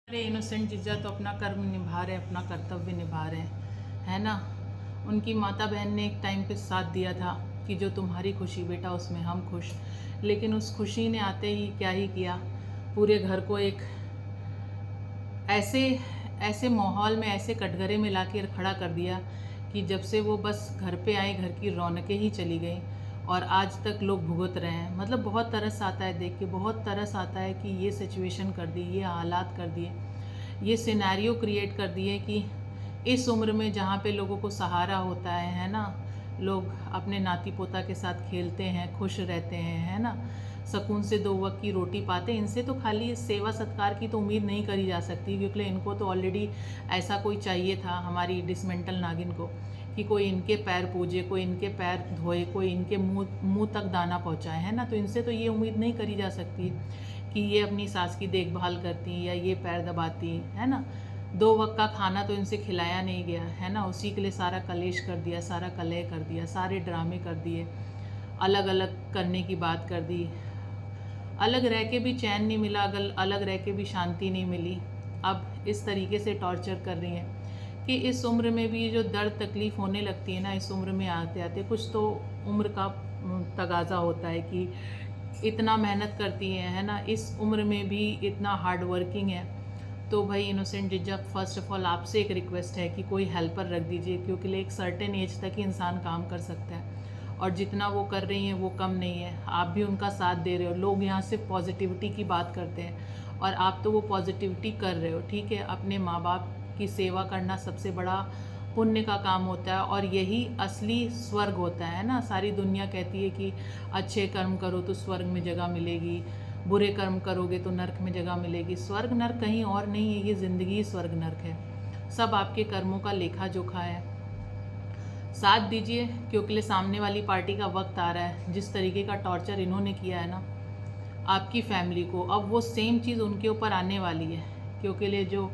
अरे इनोसेंट जीजा तो अपना कर्म निभा रहे, अपना कर्तव्य निभा रहे हैं, है ना। उनकी माता बहन ने एक टाइम पे साथ दिया था कि जो तुम्हारी खुशी बेटा उसमें हम खुश, लेकिन उस खुशी ने आते ही क्या ही किया, पूरे घर को एक ऐसे ऐसे माहौल में, ऐसे कटघरे में लाके खड़ा कर दिया कि जब से वो बस घर पे आए घर की रौनकें ही चली गई और आज तक लोग भुगत रहे हैं। मतलब बहुत तरस आता है देख के, बहुत तरस आता है कि ये सिचुएशन कर दी, ये हालात कर दिए, ये सिनेरियो क्रिएट कर दिए कि इस उम्र में जहाँ पे लोगों को सहारा होता है ना, लोग अपने नाती पोता के साथ खेलते हैं, खुश रहते हैं, है ना, सुकून से दो वक्त की रोटी पाते, इनसे तो खाली सेवा सत्कार की तो उम्मीद नहीं करी जा सकती, क्योंकि इनको तो ऑलरेडी ऐसा कोई चाहिए था हमारी डिसमेंटल नागिन को कि कोई इनके पैर पूजे, कोई इनके पैर धोए, कोई इनके मुंह तक दाना पहुंचाए, है ना। तो इनसे तो ये उम्मीद नहीं करी जा सकती कि ये अपनी सास की देखभाल करती या ये पैर दबाती, है ना। दो वक्त का खाना तो इनसे खिलाया नहीं गया, है ना। उसी के लिए सारा कलेश कर दिया, सारा कलह कर दिया, सारे ड्रामे कर दिए, अलग अलग करने की बात कर दी, अलग रह के भी चैन नहीं मिला, अगर अलग रह के भी शांति नहीं मिली। अब इस तरीके से टॉर्चर कर रही हैं कि इस उम्र में भी जो दर्द तकलीफ़ होने लगती है ना, इस उम्र में आते आते कुछ तो उम्र का तगाज़ा होता है कि इतना मेहनत करती है ना, इस उम्र में भी इतना हार्ड वर्किंग है। तो भाई इनोसेंट जिज्जा, फर्स्ट ऑफ ऑल आपसे एक रिक्वेस्ट है कि कोई हेल्पर रख दीजिए, क्योंकि एक सर्टेन एज तक ही इंसान काम कर सकता है और जितना वो कर रही हैं वो कम नहीं है। आप भी उनका साथ दे रहे हो। लोग यहाँ सिर्फ पॉजिटिविटी की बात करते हैं और आप तो वो पॉजिटिविटी कर रहे हो, ठीक है। अपने माँ बाप की सेवा करना सबसे बड़ा पुण्य का काम होता है और यही असली स्वर्ग होता है ना। सारी दुनिया कहती है कि अच्छे कर्म करो तो स्वर्ग में जगह मिलेगी, बुरे कर्म करोगे तो नर्क में जगह मिलेगी। स्वर्ग नर्क कहीं और नहीं है, ये ज़िंदगी स्वर्ग नर्क है। सब आपके कर्मों का लेखा जोखा है। साथ दीजिए, क्योंकि सामने वाली पार्टी का वक्त आ रहा है। जिस तरीके का टॉर्चर इन्होंने किया है ना आपकी फैमिली को, अब वो सेम चीज़ उनके ऊपर आने वाली है। क्योंकि जो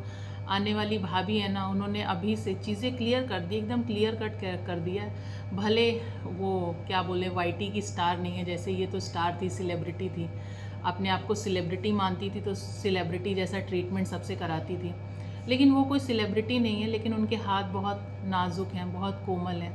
आने वाली भाभी है ना, उन्होंने अभी से चीज़ें क्लियर कर दी, एकदम क्लियर कट कर दिया है। भले वो क्या बोले, वाईटी की स्टार नहीं है, जैसे ये तो स्टार थी, सेलिब्रिटी थी, अपने आप को सेलिब्रिटी मानती थी, तो सेलिब्रिटी जैसा ट्रीटमेंट सबसे कराती थी। लेकिन वो कोई सेलिब्रिटी नहीं है, लेकिन उनके हाथ बहुत नाजुक हैं, बहुत कोमल हैं,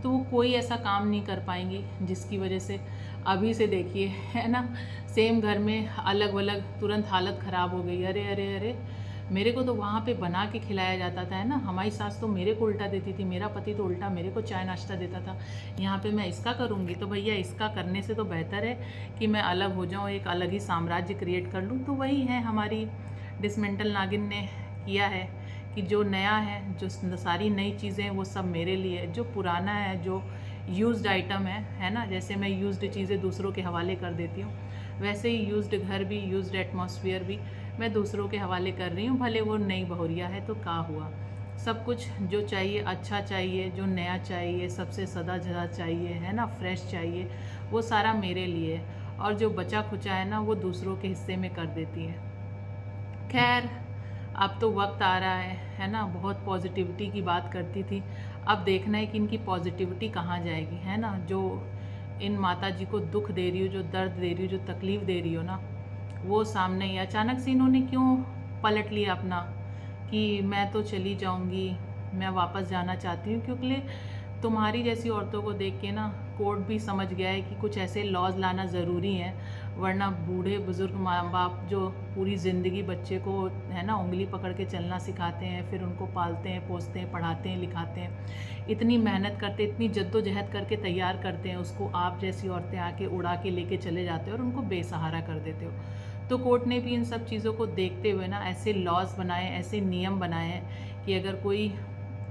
तो वो कोई ऐसा काम नहीं कर पाएंगी जिसकी वजह से अभी से देखिए, है ना, सेम घर में अलग अलग तुरंत हालत ख़राब हो गई। अरे अरे अरे, मेरे को तो वहाँ पे बना के खिलाया जाता था, है ना। हमारी सास तो मेरे को उल्टा देती थी, मेरा पति तो उल्टा मेरे को चाय नाश्ता देता था। यहाँ पे मैं इसका करूँगी तो भैया इसका करने से तो बेहतर है कि मैं अलग हो जाऊँ, एक अलग ही साम्राज्य क्रिएट कर लूँ। तो वही है हमारी डिसमेंटल नागिन ने किया है कि जो नया है, जो सारी नई चीज़ें वो सब मेरे लिए, जो पुराना है, जो यूज्ड आइटम है ना, जैसे मैं यूज्ड चीज़ें दूसरों के हवाले कर देती हूँ, वैसे ही यूज्ड घर भी, यूज्ड एटमॉस्फेयर भी मैं दूसरों के हवाले कर रही हूँ। भले वो नई बहुरिया है तो क्या हुआ, सब कुछ जो चाहिए अच्छा चाहिए, जो नया चाहिए, सबसे सदा जदा चाहिए, है ना, फ्रेश चाहिए, वो सारा मेरे लिए है। और जो बचा खुचा है ना वो दूसरों के हिस्से में कर देती है। खैर, अब तो वक्त आ रहा है ना। बहुत पॉजिटिविटी की बात करती थी, अब देखना है कि इनकी पॉजिटिविटी कहाँ जाएगी, है ना। जो इन माता जी को दुख दे रही हो, जो दर्द दे रही हो, जो तकलीफ़ दे रही हो ना, वो सामने ही अचानक से इन्होंने क्यों पलट लिया अपना कि मैं तो चली जाऊंगी, मैं वापस जाना चाहती हूँ। क्योंकि तुम्हारी जैसी औरतों को देख के ना कोर्ट भी समझ गया है कि कुछ ऐसे लॉज लाना ज़रूरी है, वरना बूढ़े बुज़ुर्ग माँ बाप जो पूरी ज़िंदगी बच्चे को, है ना, उंगली पकड़ के चलना सिखाते हैं, फिर उनको पालते हैं, पोसते हैं, पढ़ाते हैं, लिखाते हैं, इतनी मेहनत करते, इतनी जद्दोजहद करके तैयार करते हैं उसको, आप जैसी औरतें आके उड़ा के लेके चले जाते हो और उनको बेसहारा कर देते हो। तो कोर्ट ने भी इन सब चीज़ों को देखते हुए ना ऐसे लॉज बनाए, ऐसे नियम बनाए हैं कि अगर कोई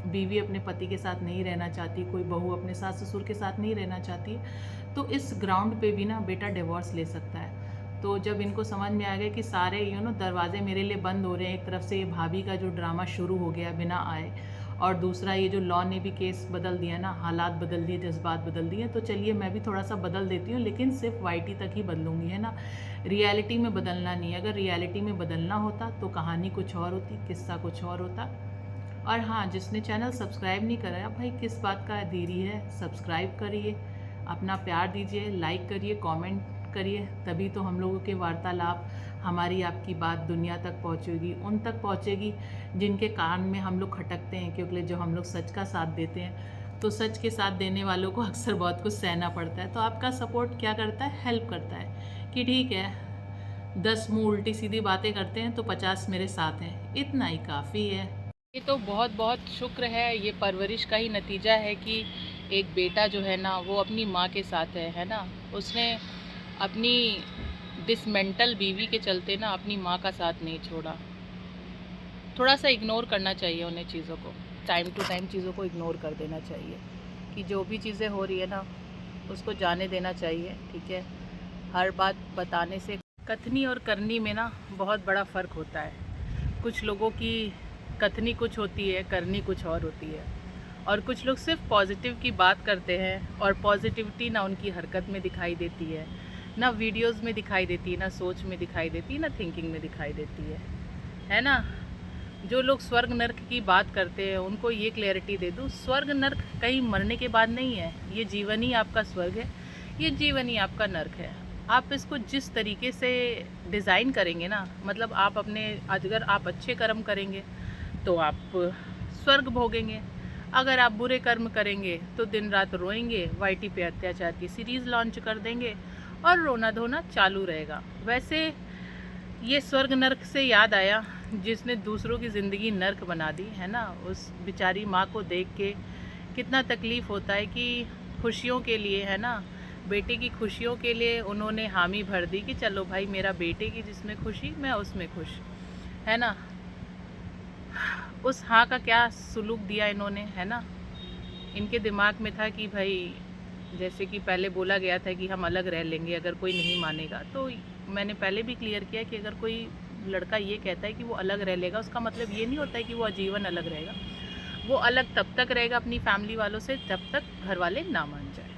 बीवी अपने पति के साथ नहीं रहना चाहती, कोई बहू अपने सास ससुर के साथ नहीं रहना चाहती, तो इस ग्राउंड पे भी ना बेटा डिवोर्स ले सकता है। तो जब इनको समझ में आ गया कि सारे दरवाजे मेरे लिए बंद हो रहे हैं, एक तरफ से ये भाभी का जो ड्रामा शुरू हो गया बिना आए, और दूसरा ये जो लॉ ने भी केस बदल दिया ना, हालात बदल दिए, जज्बात बदल दिए, तो चलिए मैं भी थोड़ा सा बदल देती हूँ, लेकिन सिर्फ वाईटी तक ही बदलूंगी, है ना। रियलिटी में बदलना नहीं। अगर रियलिटी में बदलना होता तो कहानी कुछ और होती, किस्सा कुछ और होता। और हाँ, जिसने चैनल सब्सक्राइब नहीं कराया, भाई किस बात का देरी है, सब्सक्राइब करिए, अपना प्यार दीजिए, लाइक करिए, कमेंट करिए, तभी तो हम लोगों के वार्तालाप, हमारी आपकी बात दुनिया तक पहुंचेगी, उन तक पहुंचेगी जिनके कान में हम लोग खटकते हैं, क्योंकि जो हम लोग सच का साथ देते हैं तो सच के साथ देने वालों को अक्सर बहुत कुछ सहना पड़ता है। तो आपका सपोर्ट क्या करता है, हेल्प करता है कि ठीक है 10 मुँह उल्टी सीधी बातें करते हैं तो 50 मेरे साथ हैं, इतना ही काफ़ी है। ये तो बहुत बहुत शुक्र है, ये परवरिश का ही नतीजा है कि एक बेटा जो है ना वो अपनी माँ के साथ है ना। उसने अपनी डिसमेंटल बीवी के चलते ना अपनी माँ का साथ नहीं छोड़ा। थोड़ा सा इग्नोर करना चाहिए उन्हें चीज़ों को, टाइम टू टाइम चीज़ों को इग्नोर कर देना चाहिए कि जो भी चीज़ें हो रही है ना उसको जाने देना चाहिए, ठीक है। हर बात बताने से कथनी और करनी में ना बहुत बड़ा फ़र्क होता है। कुछ लोगों की कथनी कुछ होती है, करनी कुछ और होती है। और कुछ लोग सिर्फ पॉजिटिव की बात करते हैं और पॉजिटिविटी ना उनकी हरकत में दिखाई देती है, ना वीडियोस में दिखाई देती है, ना सोच में दिखाई देती है, ना थिंकिंग में दिखाई देती है ना। जो लोग स्वर्ग नर्क की बात करते हैं उनको ये क्लैरिटी दे दूँ, स्वर्ग नर्क कहीं मरने के बाद नहीं है। ये जीवन ही आपका स्वर्ग है, ये जीवन ही आपका नर्क है। आप इसको जिस तरीके से डिज़ाइन करेंगे ना, मतलब आप अपने, अगर आप अच्छे कर्म करेंगे तो आप स्वर्ग भोगेंगे, अगर आप बुरे कर्म करेंगे तो दिन रात रोएंगे, वाईटी पे अत्याचार की सीरीज़ लॉन्च कर देंगे और रोना धोना चालू रहेगा। वैसे ये स्वर्ग नर्क से याद आया, जिसने दूसरों की ज़िंदगी नर्क बना दी है ना, उस बेचारी माँ को देख के कितना तकलीफ़ होता है कि खुशियों के लिए है ना, बेटे की खुशियों के लिए उन्होंने हामी भर दी कि चलो भाई मेरा बेटे की जिसमें खुशी मैं उसमें खुश, है ना। उस हाँ का क्या सुलूक दिया इन्होंने, है ना। इनके दिमाग में था कि भाई जैसे कि पहले बोला गया था कि हम अलग रह लेंगे अगर कोई नहीं मानेगा, तो मैंने पहले भी क्लियर किया कि अगर कोई लड़का ये कहता है कि वो अलग रह लेगा, उसका मतलब ये नहीं होता है कि वो आजीवन अलग रहेगा। वो अलग तब तक रहेगा अपनी फैमिली वालों से जब तक घर वाले ना मान जाए।